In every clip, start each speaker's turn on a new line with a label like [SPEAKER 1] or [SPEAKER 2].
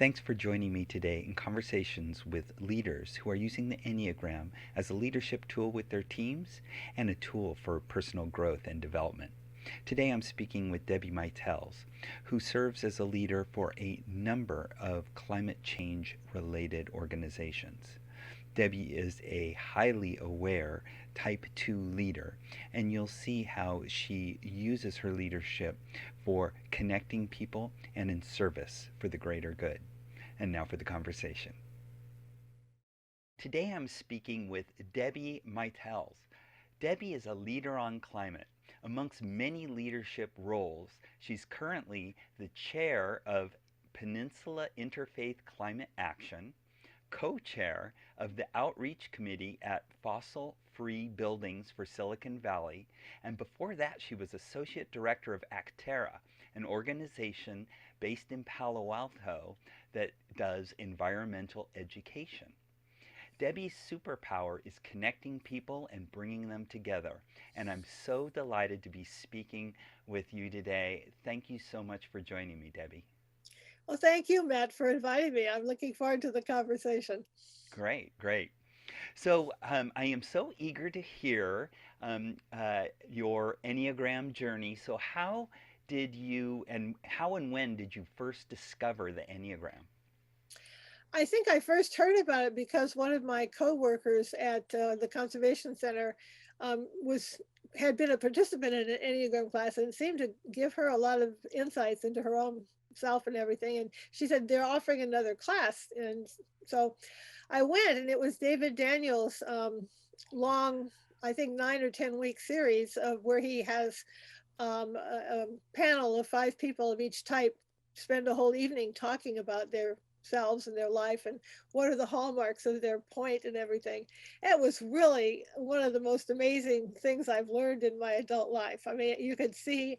[SPEAKER 1] Thanks for joining me today in conversations with leaders who are using the Enneagram as a leadership tool with their teams and a tool for personal growth and development. Today I'm speaking with Debbie Mytels, who serves as a leader for a number of climate change related organizations. Debbie is a highly aware Type 2 leader, and you'll see how she uses her leadership for connecting people and in service for the greater good. And now for the conversation. Today I'm speaking with Debbie Mytels. Debbie is a leader on climate. Amongst many leadership roles, she's currently the chair of Peninsula Interfaith Climate Action, co-chair of the Outreach Committee at Fossil Free Buildings for Silicon Valley, and before that she was Associate Director of Actera, an organization based in Palo Alto that does environmental education. Debbie's superpower is connecting people and bringing them together, and I'm so delighted to be speaking with you today. Thank you so much for joining me, Debbie.
[SPEAKER 2] Well, thank you, Matt, for inviting me. I'm looking forward to the conversation.
[SPEAKER 1] Great, great. So I am so eager to hear your Enneagram journey. So how and when did you first discover the Enneagram?
[SPEAKER 2] I think I first heard about it because one of my coworkers at the Conservation Center was had been a participant in an Enneagram class, and it seemed to give her a lot of insights into her own self and everything. And she said they're offering another class, and so I went, and it was David Daniels' long, I think 9 or 10 week series of where he has a panel of 5 people of each type spend a whole evening talking about their selves and their life and what are the hallmarks of their point and everything. It was really one of the most amazing things I've learned in my adult life. I mean, you could see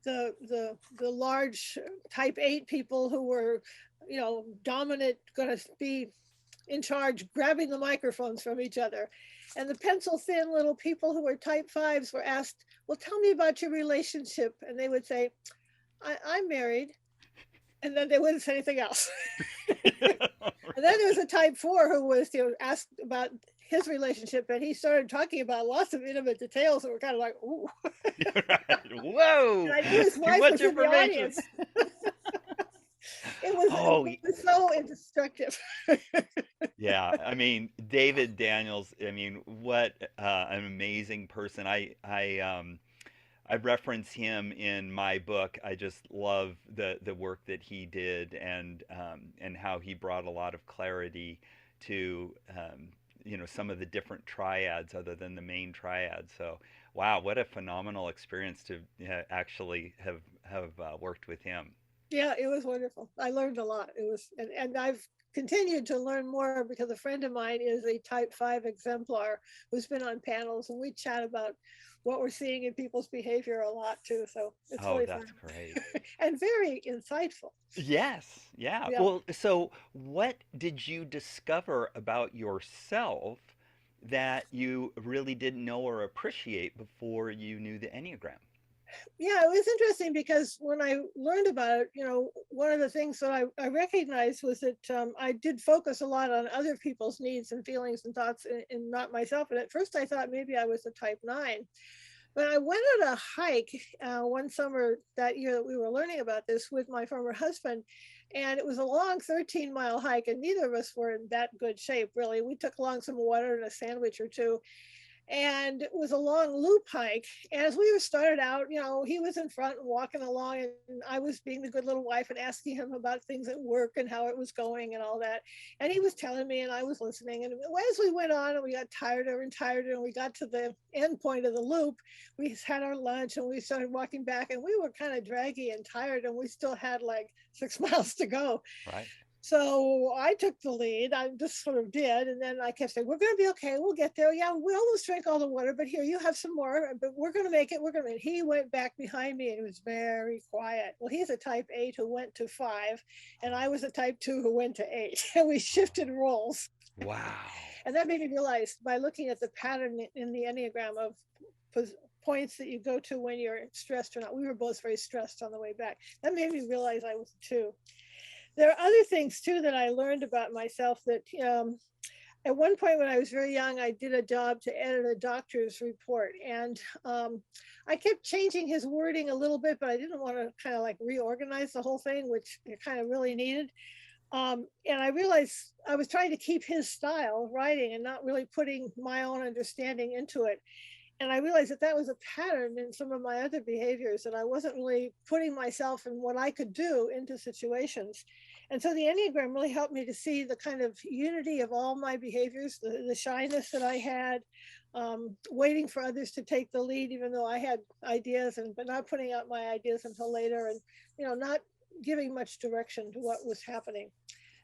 [SPEAKER 2] the large type 8 people who were, dominant, going to be in charge, grabbing the microphones from each other. And the pencil thin little people who were type 5s were asked, well, tell me about your relationship. And they would say, I'm married. And then they wouldn't say anything else. And then there was a type 4 who was, asked about his relationship, and he started talking about lots of intimate details that were kind of like, ooh.
[SPEAKER 1] Right. Whoa!
[SPEAKER 2] And I knew his
[SPEAKER 1] Too
[SPEAKER 2] wife
[SPEAKER 1] much
[SPEAKER 2] was in the
[SPEAKER 1] information.
[SPEAKER 2] audience. It
[SPEAKER 1] Oh,
[SPEAKER 2] was so instructive.
[SPEAKER 1] yeah. I mean, David Daniels. I mean, what an amazing person. I reference him in my book. I just love the work that he did and how he brought a lot of clarity to some of the different triads other than the main triad. So wow, what a phenomenal experience to actually have worked with him.
[SPEAKER 2] Yeah, it was wonderful. I learned a lot. It was, and I've continued to learn more because a friend of mine is a type 5 exemplar who's been on panels, and we chat about what we're seeing in people's behavior a lot too. So it's
[SPEAKER 1] Oh,
[SPEAKER 2] really fun
[SPEAKER 1] that's great.
[SPEAKER 2] and very insightful.
[SPEAKER 1] Yes, yeah.
[SPEAKER 2] Yeah.
[SPEAKER 1] Well, so what did you discover about yourself that you really didn't know or appreciate before you knew the Enneagram?
[SPEAKER 2] Yeah, it was interesting because when I learned about it, one of the things that I recognized was that I did focus a lot on other people's needs and feelings and thoughts and not myself. And at first I thought maybe I was a type 9. But I went on a hike one summer that year that we were learning about this with my former husband. And it was a long 13-mile hike, and neither of us were in that good shape, really. We took along some water and a sandwich or two, and it was a long loop hike. And as we were started out, he was in front and walking along, and I was being the good little wife and asking him about things at work and how it was going and all that. And he was telling me, and I was listening. And as we went on, and we got tireder and tireder, and we got to the end point of the loop, we had our lunch and we started walking back, and we were kind of draggy and tired, and we still had like 6 miles to go.
[SPEAKER 1] Right.
[SPEAKER 2] So I took the lead. I just sort of did. And then I kept saying, we're going to be okay. We'll get there. Yeah, we almost drank all the water, but here, you have some more. But we're going to make it. We're going to make it. He went back behind me and he was very quiet. Well, he's a type 8 who went to 5, and I was a type 2 who went to 8. And we shifted roles.
[SPEAKER 1] Wow.
[SPEAKER 2] And that made me realize by looking at the pattern in the Enneagram of points that you go to when you're stressed or not. We were both very stressed on the way back. That made me realize I was a 2. There are other things too that I learned about myself that at one point when I was very young, I did a job to edit a doctor's report. And I kept changing his wording a little bit, but I didn't want to kind of like reorganize the whole thing, which it kind of really needed. And I realized I was trying to keep his style of writing and not really putting my own understanding into it. And I realized that that was a pattern in some of my other behaviors, that I wasn't really putting myself and what I could do into situations. And so the Enneagram really helped me to see the kind of unity of all my behaviors, the shyness that I had, waiting for others to take the lead, even though I had ideas, and but not putting out my ideas until later, and not giving much direction to what was happening.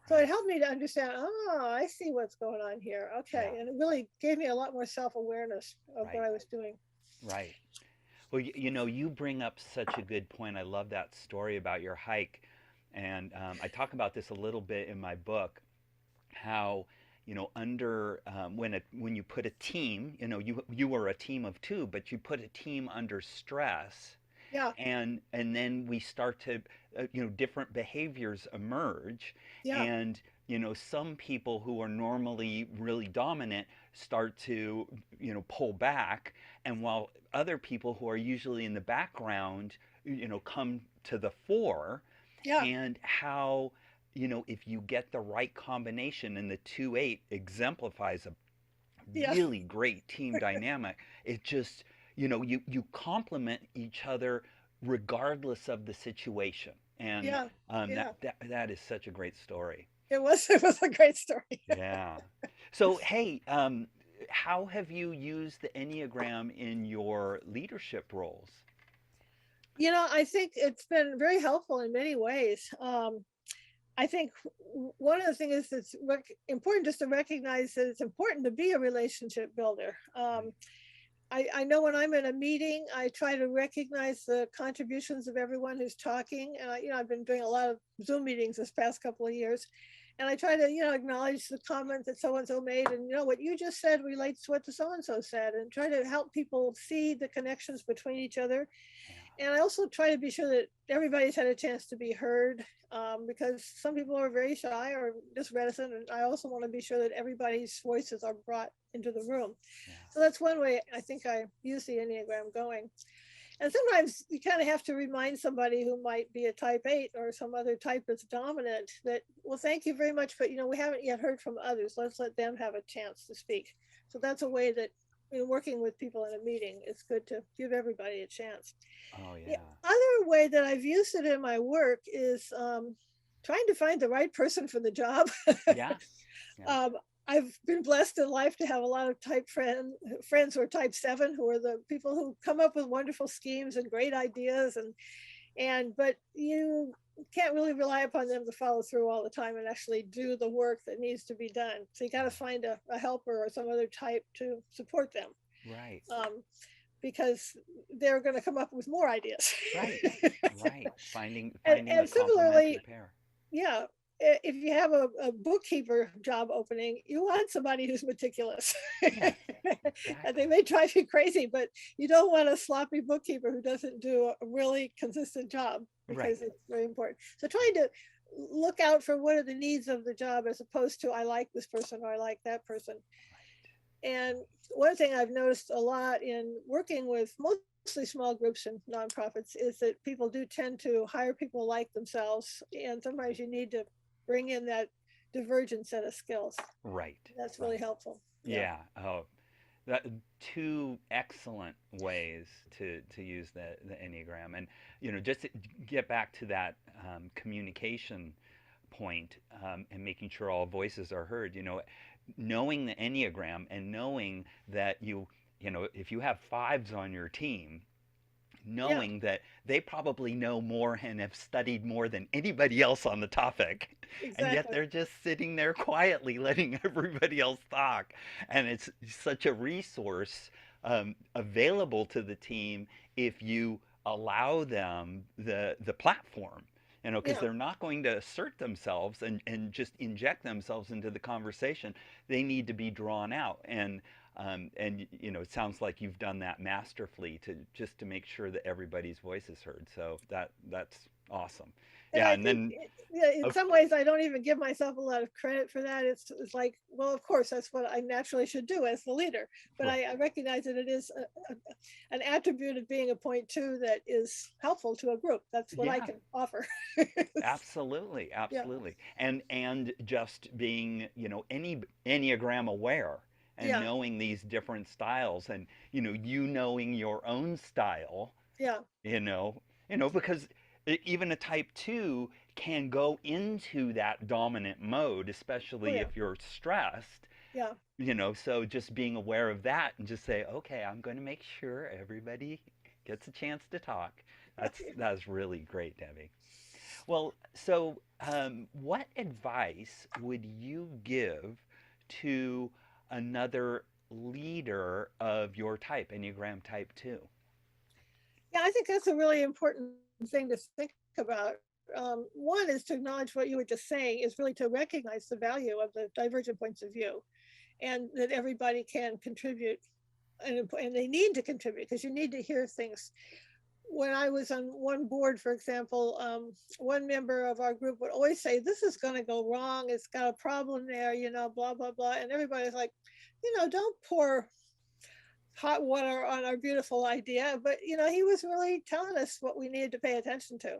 [SPEAKER 2] So it
[SPEAKER 1] Right.
[SPEAKER 2] helped me to understand, oh, I see what's going on here.
[SPEAKER 1] Yeah.
[SPEAKER 2] Okay. And it really gave me a lot more self-awareness of what
[SPEAKER 1] Right.
[SPEAKER 2] I was doing.
[SPEAKER 1] Right. Well, you bring up such a good point. I love that story about your hike. And I talk about this a little bit in my book, how, under when you put a team, you were a team of two, but you put a team under stress,
[SPEAKER 2] Yeah.
[SPEAKER 1] and then we start to, different behaviors emerge,
[SPEAKER 2] Yeah.
[SPEAKER 1] and some people who are normally really dominant start to pull back, and while other people who are usually in the background come to the fore,
[SPEAKER 2] Yeah.
[SPEAKER 1] and how if you get the right combination, and the 2-8 exemplifies a
[SPEAKER 2] Yeah.
[SPEAKER 1] really great team dynamic. It just, you complement each other regardless of the situation. And
[SPEAKER 2] Yeah. Yeah.
[SPEAKER 1] that is such a great story.
[SPEAKER 2] It was a great story.
[SPEAKER 1] Yeah. So, hey, how have you used the Enneagram in your leadership roles?
[SPEAKER 2] I think it's been very helpful in many ways. I think one of the things is it's important just to recognize that it's important to be a relationship builder.
[SPEAKER 1] Right.
[SPEAKER 2] I know when I'm in a meeting, I try to recognize the contributions of everyone who's talking. And I've been doing a lot of Zoom meetings this past couple of years, and I try to, acknowledge the comment that so and so made, and what you just said relates to what the so and so said, and try to help people see the connections between each other.
[SPEAKER 1] Yeah.
[SPEAKER 2] And I also try to be sure that everybody's had a chance to be heard, because some people are very shy or just reticent. And I also want to be sure that everybody's voices are brought into the room.
[SPEAKER 1] Yeah.
[SPEAKER 2] So that's one way I think I use the Enneagram going. And sometimes you kind of have to remind somebody who might be a type 8 or some other type that's dominant that, well, thank you very much, but we haven't yet heard from others. Let's let them have a chance to speak. So that's a way that in working with people in a meeting, it's good to give everybody a chance.
[SPEAKER 1] Oh,
[SPEAKER 2] The
[SPEAKER 1] yeah.
[SPEAKER 2] other way that I've used it in my work is trying to find the right person for the job.
[SPEAKER 1] Yeah. Yeah.
[SPEAKER 2] um, I've been blessed in life to have a lot of type friends who are type 7, who are the people who come up with wonderful schemes and great ideas, but you can't really rely upon them to follow through all the time and actually do the work that needs to be done. So you got to find a helper or some other type to support them,
[SPEAKER 1] Right.
[SPEAKER 2] because they're going to come up with more ideas.
[SPEAKER 1] Right. Right. Finding finding a
[SPEAKER 2] And
[SPEAKER 1] complementary
[SPEAKER 2] similarly,
[SPEAKER 1] pair.
[SPEAKER 2] yeah, if you have a bookkeeper job opening, you want somebody who's meticulous.
[SPEAKER 1] Yes.
[SPEAKER 2] And they
[SPEAKER 1] Exactly.
[SPEAKER 2] may drive you crazy, but you don't want a sloppy bookkeeper who doesn't do a really consistent job,
[SPEAKER 1] Right.
[SPEAKER 2] because it's very important. So trying to look out for what are the needs of the job, as opposed to I like this person or I like that person.
[SPEAKER 1] Right.
[SPEAKER 2] And one thing I've noticed a lot in working with mostly small groups and nonprofits is that people do tend to hire people like themselves. And sometimes you need to bring in that divergent set of skills.
[SPEAKER 1] Right.
[SPEAKER 2] That's really
[SPEAKER 1] Right.
[SPEAKER 2] helpful. Yeah.
[SPEAKER 1] Yeah. Oh, that two excellent ways to use the Enneagram, and just to get back to that communication point, and making sure all voices are heard. Knowing the Enneagram and knowing that if you have fives on your team,
[SPEAKER 2] Yeah.
[SPEAKER 1] knowing that they probably know more and have studied more than anybody else on the topic, and yet
[SPEAKER 2] Exactly.
[SPEAKER 1] they're just sitting there quietly letting everybody else talk. And it's such a resource, available to the team if you allow them the platform. Because
[SPEAKER 2] Yeah.
[SPEAKER 1] they're not going to assert themselves and just inject themselves into the conversation. They need to be drawn out. And it sounds like you've done that masterfully to just to make sure that everybody's voice is heard. So that's awesome.
[SPEAKER 2] And
[SPEAKER 1] Yeah,
[SPEAKER 2] I
[SPEAKER 1] and
[SPEAKER 2] think,
[SPEAKER 1] then
[SPEAKER 2] yeah, in
[SPEAKER 1] of
[SPEAKER 2] some ways, I don't even give myself a lot of credit for that. It's like, well, of course, that's what I naturally should do as the leader. But
[SPEAKER 1] right.
[SPEAKER 2] I recognize that it is an attribute of being a point two that is helpful to a group. That's what I
[SPEAKER 1] Yeah,
[SPEAKER 2] can offer.
[SPEAKER 1] absolutely,
[SPEAKER 2] Yeah,
[SPEAKER 1] absolutely. And just being, any Enneagram aware and
[SPEAKER 2] yeah,
[SPEAKER 1] knowing these different styles, and you knowing your own style,
[SPEAKER 2] yeah,
[SPEAKER 1] you know, because even a type 2 can go into that dominant mode,
[SPEAKER 2] oh
[SPEAKER 1] especially
[SPEAKER 2] yeah,
[SPEAKER 1] if you're stressed.
[SPEAKER 2] yeah.
[SPEAKER 1] So just being aware of that and just say, okay, I'm going to make sure everybody gets a chance to talk. That's really great, Debbie. Well, so what advice would you give to another leader of your type, Enneagram Type 2?
[SPEAKER 2] Yeah, I think that's a really important thing to think about. One is to acknowledge what you were just saying, is really to recognize the value of the divergent points of view, and that everybody can contribute, and they need to contribute because you need to hear things. When I was on one board, for example, one member of our group would always say, "This is going to go wrong. It's got a problem there, blah, blah, blah." And everybody's like, don't pour hot water on our beautiful idea. But, he was really telling us what we needed to pay attention to.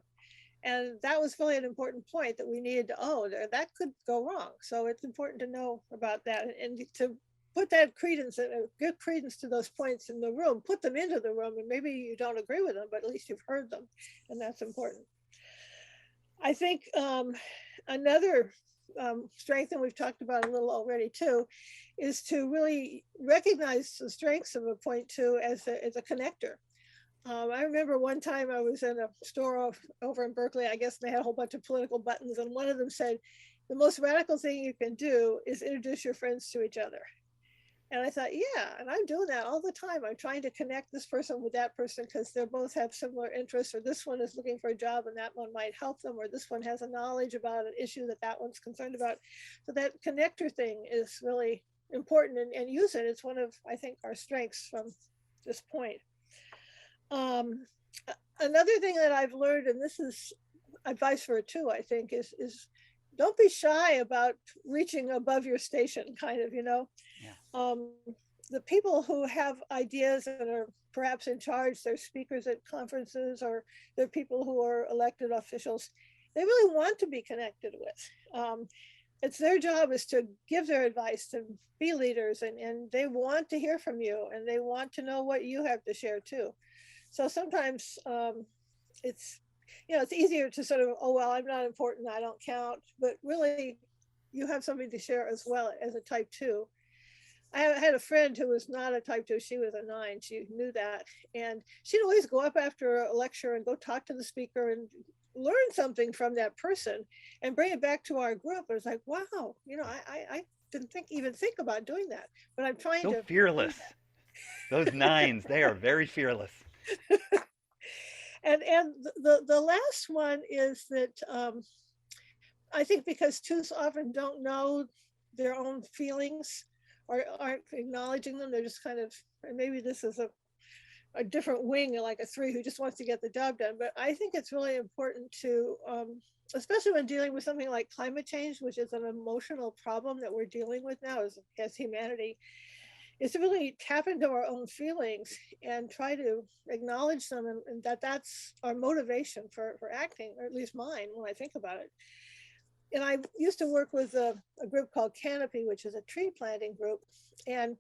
[SPEAKER 2] And that was really an important point that we needed to, oh, that could go wrong. So it's important to know about that and to put that credence and give credence to those points in the room, put them into the room. And maybe you don't agree with them, but at least you've heard them. And that's important. I think another strength, and we've talked about a little already too, is to really recognize the strengths of a point two as a connector. I remember one time I was in a store over in Berkeley, I guess, and they had a whole bunch of political buttons, and one of them said, "The most radical thing you can do is introduce your friends to each other." And I thought, yeah, and I'm doing that all the time. I'm trying to connect this person with that person because they both have similar interests, or this one is looking for a job and that one might help them, or this one has a knowledge about an issue that one's concerned about. So that connector thing is really important, and use it. It's one of, I think, our strengths from this point. Um, Another thing that I've learned, and this is advice for it too, I think, is don't be shy about reaching above your station, kind of,
[SPEAKER 1] Yeah.
[SPEAKER 2] um, the people who have ideas and are perhaps in charge, they're speakers at conferences, or they're people who are elected officials, they really want to be connected with. It's their job is to give their advice, to be leaders, and they want to hear from you, and they want to know what you have to share too. So sometimes it's, it's easier to sort of, oh, well, I'm not important, I don't count, but really you have something to share as well as a type two. I had a friend who was not a type two. She was a nine. She knew that. And she'd always go up after a lecture and go talk to the speaker and learn something from that person and bring it back to our group. It was like, wow, I didn't even think about doing that, but I'm trying
[SPEAKER 1] So
[SPEAKER 2] to do
[SPEAKER 1] fearless. Those nines, they are very fearless.
[SPEAKER 2] that. And the last one is that I think because twos often don't know their own feelings or aren't acknowledging them, they're just kind of, and maybe this is a different wing, like a three who just wants to get the job done. But I think it's really important to, especially when dealing with something like climate change, which is an emotional problem that we're dealing with now as humanity, is to really tap into our own feelings and try to acknowledge them, and that's our motivation for acting, or at least mine when I think about it. And I used to work with a group called Canopy, which is a tree planting group. And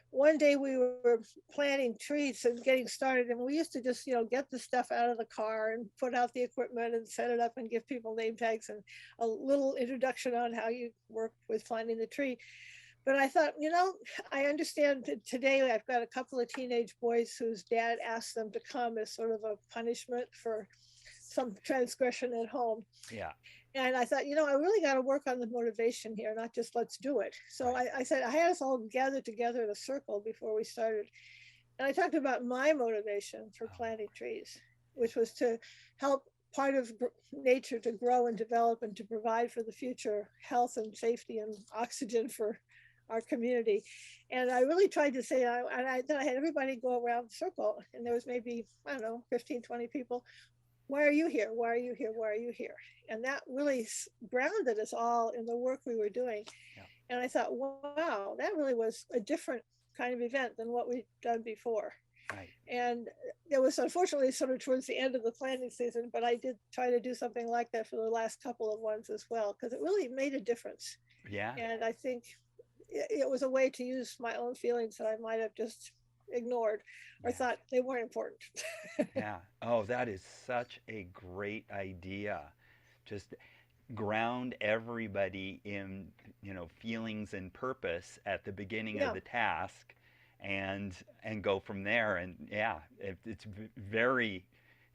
[SPEAKER 2] one day we were planting trees and getting started, and we used to just, get the stuff out of the car and put out the equipment and set it up and give people name tags and a little introduction on how you work with planting the tree. But I thought, I understand that today I've got a couple of teenage boys whose dad asked them to come as sort of a punishment for some transgression at home.
[SPEAKER 1] Yeah.
[SPEAKER 2] And I thought, I really got to work on the motivation here, not just let's do it. So
[SPEAKER 1] Right.
[SPEAKER 2] I said, I had us all gathered together in a circle before we started. And I talked about my motivation for
[SPEAKER 1] Oh,
[SPEAKER 2] planting trees, which was to help part of nature to grow and develop and to provide for the future health and safety and oxygen for our community. And I really tried to say, then I had everybody go around the circle, and there was maybe, I don't know, 15, 20 people. why are you here? Why are you here? Why are you here? And that really grounded us all in the work we were doing.
[SPEAKER 1] Yeah.
[SPEAKER 2] And I thought, wow, that really was a different kind of event than what we'd done before.
[SPEAKER 1] Right.
[SPEAKER 2] And it was unfortunately sort of towards the end of the planning season, but I did try to do something like that for the last couple of ones as well, because it really made a difference.
[SPEAKER 1] Yeah.
[SPEAKER 2] And I think it was a way to use my own feelings that I might have just ignored or
[SPEAKER 1] Yeah.
[SPEAKER 2] thought they weren't important.
[SPEAKER 1] Yeah. Oh, that is such a great idea. Just ground everybody in, feelings and purpose at the beginning of
[SPEAKER 2] Yeah,
[SPEAKER 1] the task, and go from there. And yeah, it's very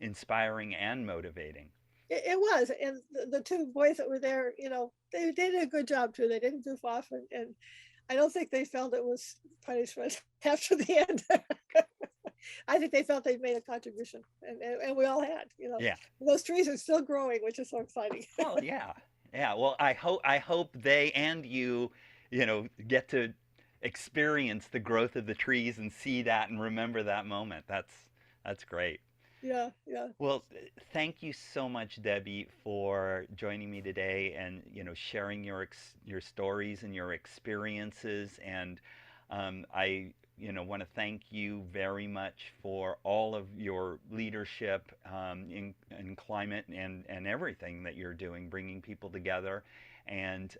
[SPEAKER 1] inspiring and motivating.
[SPEAKER 2] it was. And the two boys that were there, they did a good job too. They didn't goof off. And I don't think they felt it was punishment after the end. I think they felt they'd made a contribution, and we all had.
[SPEAKER 1] Yeah.
[SPEAKER 2] Those trees are still growing, which is so exciting.
[SPEAKER 1] Well, yeah. Yeah. Well, I hope they and get to experience the growth of the trees and see that and remember that moment. That's great.
[SPEAKER 2] Yeah, yeah.
[SPEAKER 1] Well, thank you so much, Debbie, for joining me today and sharing your stories and your experiences. And I want to thank you very much for all of your leadership in climate and everything that you're doing, bringing people together. And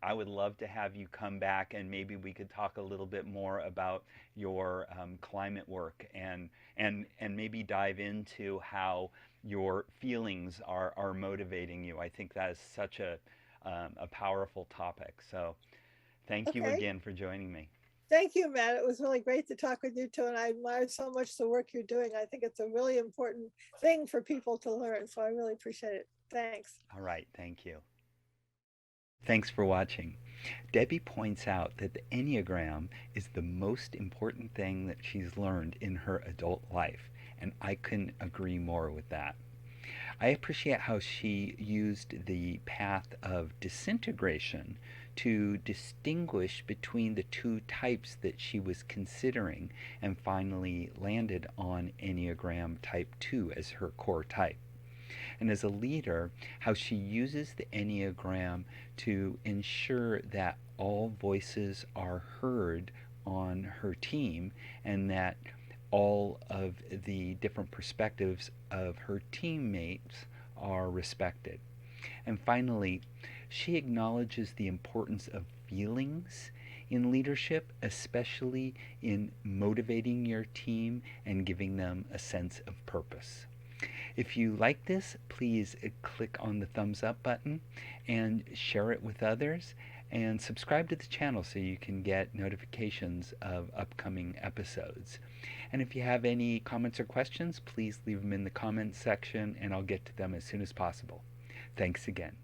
[SPEAKER 1] I would love to have you come back and maybe we could talk a little bit more about your climate work and maybe dive into how your feelings are motivating you. I think that is such a powerful topic. So thank you
[SPEAKER 2] Okay.
[SPEAKER 1] again for joining me.
[SPEAKER 2] Thank you, Matt. It was really great to talk with you too. And I admire so much the work you're doing. I think it's a really important thing for people to learn. So I really appreciate it. Thanks.
[SPEAKER 1] All right, thank you. Thanks for watching. Debbie points out that the Enneagram is the most important thing that she's learned in her adult life, and I couldn't agree more with that. I appreciate how she used the path of disintegration to distinguish between the two types that she was considering and finally landed on Enneagram Type 2 as her core type. And as a leader, how she uses the Enneagram to ensure that all voices are heard on her team and that all of the different perspectives of her teammates are respected. And finally, she acknowledges the importance of feelings in leadership, especially in motivating your team and giving them a sense of purpose. If you like this, please click on the thumbs up button and share it with others and subscribe to the channel so you can get notifications of upcoming episodes. And if you have any comments or questions, please leave them in the comments section and I'll get to them as soon as possible. Thanks again.